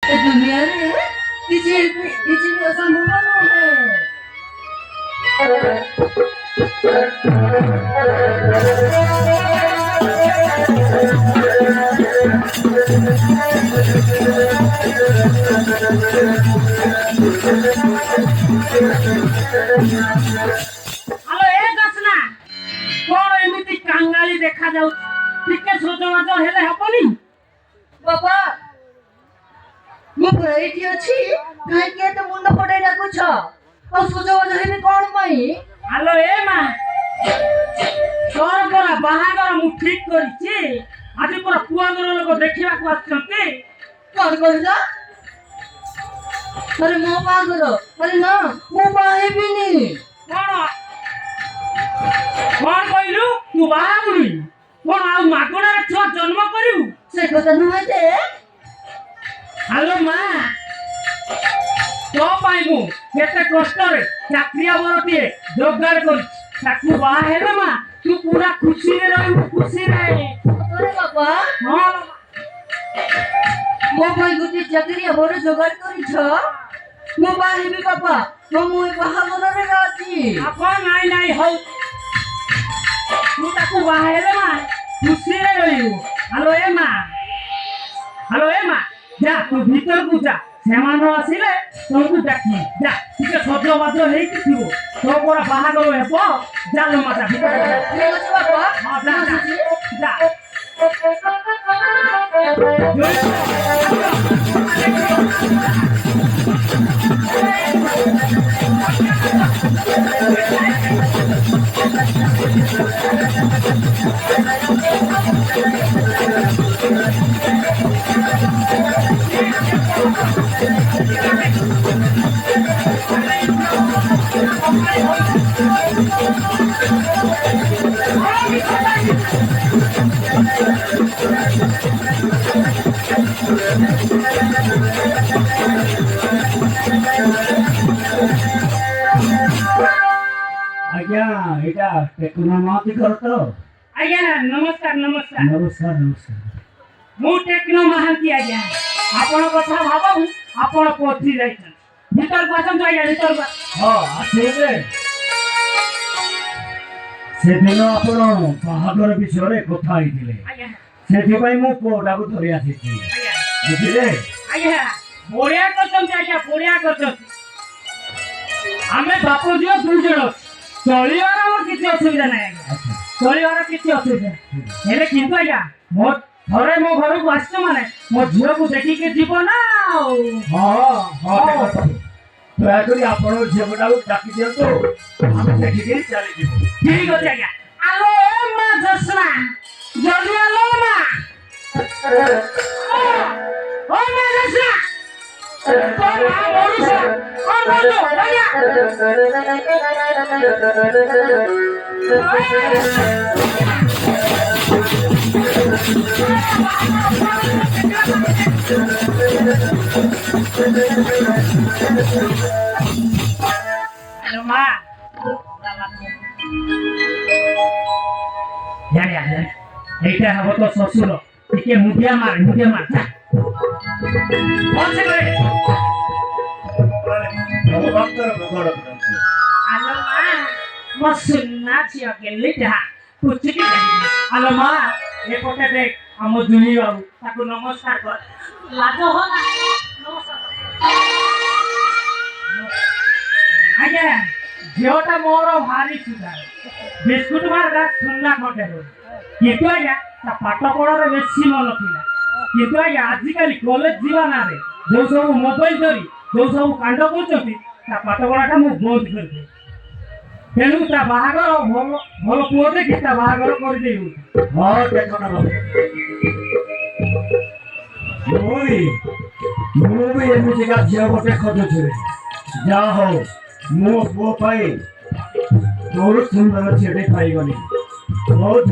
ଏ ଦୁନିଆରେ କିଛି କିଛି ବି ଅସମ୍ଭବ ନୁହେଁ। ଆଲୋ ଏ ଦର୍ଶନା କଣ ଏମିତି କାଙ୍ଗାଳି ଦେଖାଯାଉଛି? ଟିକେ ସଜବାଜ ହେଲେ ହବନି? ବାପା ମୁଁ ପରା ଏଇଠି ଅଛି, କାହିଁକି ଏତେ ମୁଣ୍ଡ ଫଟେଇ ଡାକୁଛ? ଆଉ ସଜବାଜ ହେବି କଣ ପାଇଁ? ଆଲୋ ଏ ମା, ତୋର ପରା ବାହାଘର ମୁଁ ଠିକ କରିଛି। ଆଜି ପରା ପୁଅ ଘର ଲୋକ ଦେଖିବାକୁ ଆସିଛନ୍ତି। କଣ କହିଲ? ଆରେ ମୋ ବାହାଘର? ଆରେ ନା, ମୁଁ ବାହା ହେବିନି। କଣ କଣ କହିଲୁ? ତୁ ବାହାଘର କଣ ଆଉ ମାଗଣାରେ ଛୁଆ ଜନ୍ମ କରିବୁ? ସେ କଥା ନୁହେଁ ଯେ। ଆଲୋ ମା, ତୋ ପାଇଁ ମୁଁ କେତେ କଷ୍ଟରେ ଚାକିରିଆ ବରଟିଏ ଯୋଗାଡ଼ କରିଛି। ତାକୁ ବାହା ହେଲେ ମା ତୁ ପୁରା ଖୁସିରେ ରହିବୁ, ଖୁସିରେ। ଆରେ ବାପା, ହଁ ମୋ ପାଇଁ ଗୋଟେ ଚାକିରିଆ ବର ଯୋଗାଡ଼ କରିଛ? ମୁଁ ବାହା ହେବି ବାପା। ମୁଁ ଏ ବାହାଘରରେ ରାଜି। ଆପଣ ନାଇଁ ନାଇଁ ହଉ, ତୁ ତାକୁ ବାହା ହେଲେ ମା ଖୁସିରେ ରହିବୁ। ଆଲୋ ଏ ମା, ଆଲୋ ଏ ମା, ଯା ତୁ ଭିତରକୁ ଯା। ସେମାନେ ଆସିଲେ ତମକୁ ଡାକି ଯା। ଟିକେ ସଜବାଜ ହେଇକି ଥିବ, ତୋ ପରା ବାହାଘର ହେବ। ଚାଲ ମାତା ଭିତରେ ଯା। ଠିକ ଅଛି ବାପା। ହଁ ଯା ଯା ଯା। ଆଜ୍ଞା ଏଇଟା ଟେକୁନା ମହାନ୍ତି ଘର ତ? ଆଜ୍ଞା ନମସ୍କାର ନମସ୍କାର। ନମସ୍କାର ନମସ୍କାର। ମୁଁ ଟେକ୍ନୋ ମହାନ୍ତି ଆଜ୍ଞା। ଆପଣ କଥା ଭାବୁ ଆପଣ ପହଞ୍ଚି ଯାଇଛନ୍ତି। ଭିତରକୁ ଆସନ୍ତୁ ଆଜ୍ଞା, ଭିତରକୁ। ହଁ ଆସିଲେ। ସେଦିନ ଆପଣ ବାହାଘର ବିଷୟରେ କଥା ହେଇଥିଲେ, ଆଜ୍ଞା ସେଥିପାଇଁ ମୁଁ ପୁଅଟାକୁ ଧରି ଆସିଛି। ଆଜ୍ଞା ବୁଝିଲେ? ଆଜ୍ଞା, ବଢିଆ କରିଛନ୍ତି ଆଜ୍ଞା, ବଢିଆ କରିଛନ୍ତି। ଆମେ ବାପ ଝିଅ ଦୁଇ ଜଣ ଅଛୁ। ଚଳିବାର ଆମର କିଛି ଅସୁବିଧା ନାହିଁ ଆଜ୍ଞା, ଆଚ୍ଛା ଚଳିବାର କିଛି ଅସୁବିଧା ନାହିଁ। ହେଲେ କିନ୍ତୁ ଆଜ୍ଞା ମୋ ଥରେ ମୋ ଘରକୁ ଆସିଛ ମାନେ ମୋ ଝିଅକୁ ଦେଖିକି ଯିବ ନା ଆଉ। ହଁ ହଁ ଦେଖନ୍ତୁ, ଦୟାକରି ଆପଣ ଝିଅଟାକୁ ଡାକି ଦିଅନ୍ତୁ, ଆମେ ଦେଖିକିରି ଚାଲିଯିବୁ। ଠିକ ଅଛି ଆଜ୍ଞା। ଆଲୋ ଏ ମା ଜସ୍ନା, ଜଲ୍ଦି ଆଲୋ ମା। ଓ ମା ଜସ୍ନା, ତୋ ମା ମରୁଛ କଣ କରୁଛୁ ଆଜ୍ଞା? ଆଲୋ ମା, ଜାଣିଆ এইটা হব তো শ্বশুর। ଟିକେ ମୁଦିଆ ମାର, ମୁଦିଆ ମାର। ଅଛି ରେ। ଆଲୋ ମା, ମୋ ସୁନା ଝିଅ ଗେଲିଟା ପୁଚିକି ଯାଇଥିଲି। ଆଲୋ ମା, ଏପଟେ ଦେଖ ଆମ ଜୁନି ବାବୁ, ତାକୁ ନମସ୍କାର କର। ଲାଜ ହଅ ନା, ନମସ୍କାର କର। ଆଜ୍ଞା ଝିଅଟା ମୋର ଭାରି ସୁନ୍ଦର, ବିସ୍କୁଟ ମାର୍କା ସୁନା ଖଣ୍ଡେ। କିନ୍ତୁ ଆଜ୍ଞା ତା ପାଠ ପଢାରେ ବେଶୀ ମନ ଥିଲା। କିନ୍ତୁ ଆଜ୍ଞା ଆଜିକାଲି କଲେଜ ଯିବା ନାଁରେ ଯୋଉ ସବୁ ମୋବାଇଲ ଧରି ଯୋଉ ସବୁ କାଣ୍ଡ କରୁଛନ୍ତି, ତା ପାଠ ପଢାଟା ମୁଁ ବନ୍ଦ କରିଦେବି। ତେଣୁ ତା ବାହାଘର ଭଲ ଭଲ ପୁଅ ଦେଖି ତା ବାହାଘର କରିଦେବି। ହଁ ଟେକୁନା ବାବୁ, ମୁଁ ବି ଏମିତିକା ଝିଅ ଗୋଟେ ଖୋଜୁଛି। ଯାହା ହଉ ମୋ ପୁଅ ପାଇଁ ବହୁତ ସୁନ୍ଦର ଝିଅଟେ ପାଇଗଲି। ବହୁତ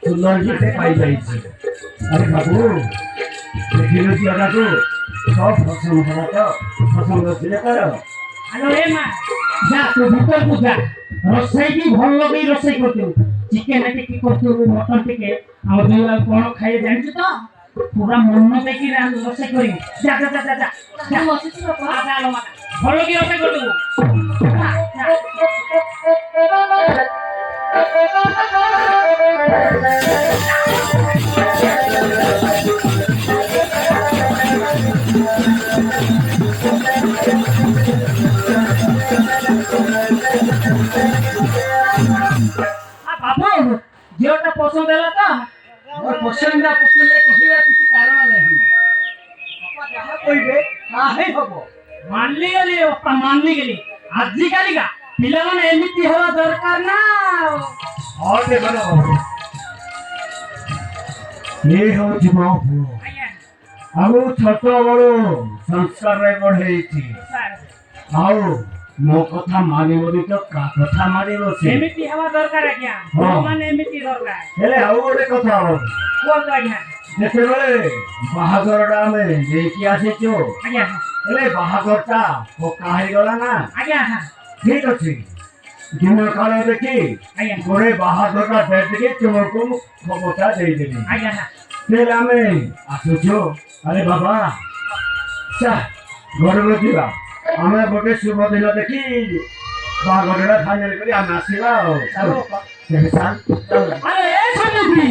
ସୁନ୍ଦର ଝିଅଟେ ପାଇଯାଇଛି। ଆରେ ବାବୁ, ଦେଖିଲୁ ଝିଅଟାକୁ ସବ ପସନ୍ଦ ହେଲା ତ? ପସନ୍ଦ ଥିଲେ ତାର? ଆଲୋ ଏ ମା, ଯା ତୁ ଭିତରକୁ ଯା। ରୋଷେଇ ବି ଭଲ ଲଗେଇ ରୋଷେଇ କରିଥିବୁ। ଚିକେନ ଟିକେ କରିଥିବୁ, ମଟନ ଟିକେ। ଆମ ଦୁଇ କଣ ଖାଇବେ ଜାଣିଛୁ ତ? ପୁରା ମନ ଦେଇକି ରୋଷେଇ କରିବୁ ଯା ଯା ଯା ଯା ଯା ମୁଁ ବସୁଛି ବାପା। ଚାଲ ମା ଭଲ କି ରୋଷେଇ କରିଦେବୁ ବାବୁ ଝିଅଟା ପସନ୍ଦ ହେଲା ତ ମୋର ପସନ୍ଦ କହିବା କିଛି କାରଣ ନାହିଁ ବାପା ଯାହା କହିବେ ତାହା ହିଁ ହବ। ମାନିଗଲି ବାପା ମାନିଗଲି ଆଜିକାଲିକା ପିଲାମାନେ ଏମିତି ହେବା ଦରକାର ନା ହଁ ଦେଖ ଇଏ ହେଉଛି ମୋ ପୁଅ। ଆଜ୍ଞା ଆଉ ଛୋଟ ବେଳୁ ସଂସ୍କାରରେ ବଢେଇଛି ସାର୍ ଆଉ ମୋ କଥା ମାନିବନି ତ କା କଥା ମାନିବ ସେ। ଏମିତି ହେବା ଦରକାର ଆଜ୍ଞା ହଁ। ମାନେ ଏମିତି ଦରକାର ହେଲେ ଆଉ ଗୋଟେ କଥା ହବ କୁହନ୍ତୁ ଆଜ୍ଞା ଯେତେବେଳେ ବାହାଘରଟା ଆମେ ନେଇକି ଆସିଛୁ ଆଜ୍ଞା ହେଲେ ବାହାଘରଟା ପକ୍କା ହେଇଗଲା ନା ଆଜ୍ଞା ଠିକ ଅଛି ଦିନ କାଳ ଦେଖି ଆଜ୍ଞା ଗୋଟେ ବାହାଘରଟା ଦେଖିକି ତୁମକୁ ଖବରଟା ଦେଇଦେବି ଆଜ୍ଞା ଫେର ଆମେ ଆସୁଛୁ ଆରେ ବାବା ଘରକୁ ଯିବା ଆମେ ଗୋଟେ ଶୁଭ ଦିନ ଦେଖି ବାହାଘରଟା ଫାଇନାଲ କରି ଆମେ ଆସିବା ଆଉ ଚାଲ ଆରେ ଏ ସେମିତି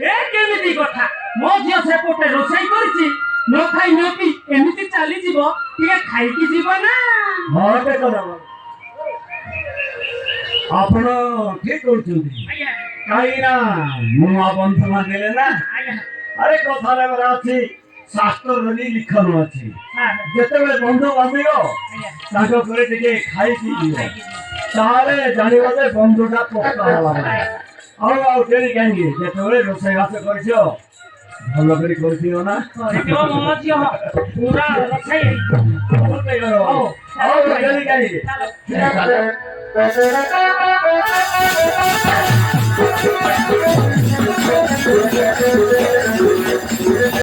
ଏ କେମିତି କଥା ମୋ ଝିଅ ସେପଟେ ରୋଷେଇ କରିଛି ନ ଖାଇ ନ ପିଇ ଏମିତି ଚାଲିଯିବ ଟିକେ ଖାଇକି ଯିବ ନା ହଁ ଦେଖ ଆପଣ ଠିକ କହୁଛନ୍ତି ଆଜ୍ଞା କାହିଁକି ନା ନୂଆ ବନ୍ଧୁ ମାନିଲେ ନା ଆଜ୍ଞା ଆରେ କଥାରେ ବେলা ଅଛି ଶାସ୍ତ୍ରରେ ବି ଲିଖନ ଅଛି ସାର୍ ଯେତେବେଳେ ବନ୍ଧୁ ବାନ୍ଧିବ ଆଜ୍ଞା ତାଙ୍କ ଘରେ ଟିକେ ଖାଇକି ଯିବ ଖାଇକି ଯିବ ତାହେଲେ ଜାଣିବ ଯେ ବନ୍ଧୁଟା ପକ୍କା ହବା ଆଉ ଡେରି କାହିଁକି ଯେତେବେଳେ ରୋଷେଇବାସ କରିଛ ଭଲ କରି କରିଥିବ ନା କରିଥିବ ମୋ ଝିଅ ପୁରା ରୋଷେଇ ଆଉ ଡେରି କାହିଁକି Thank you.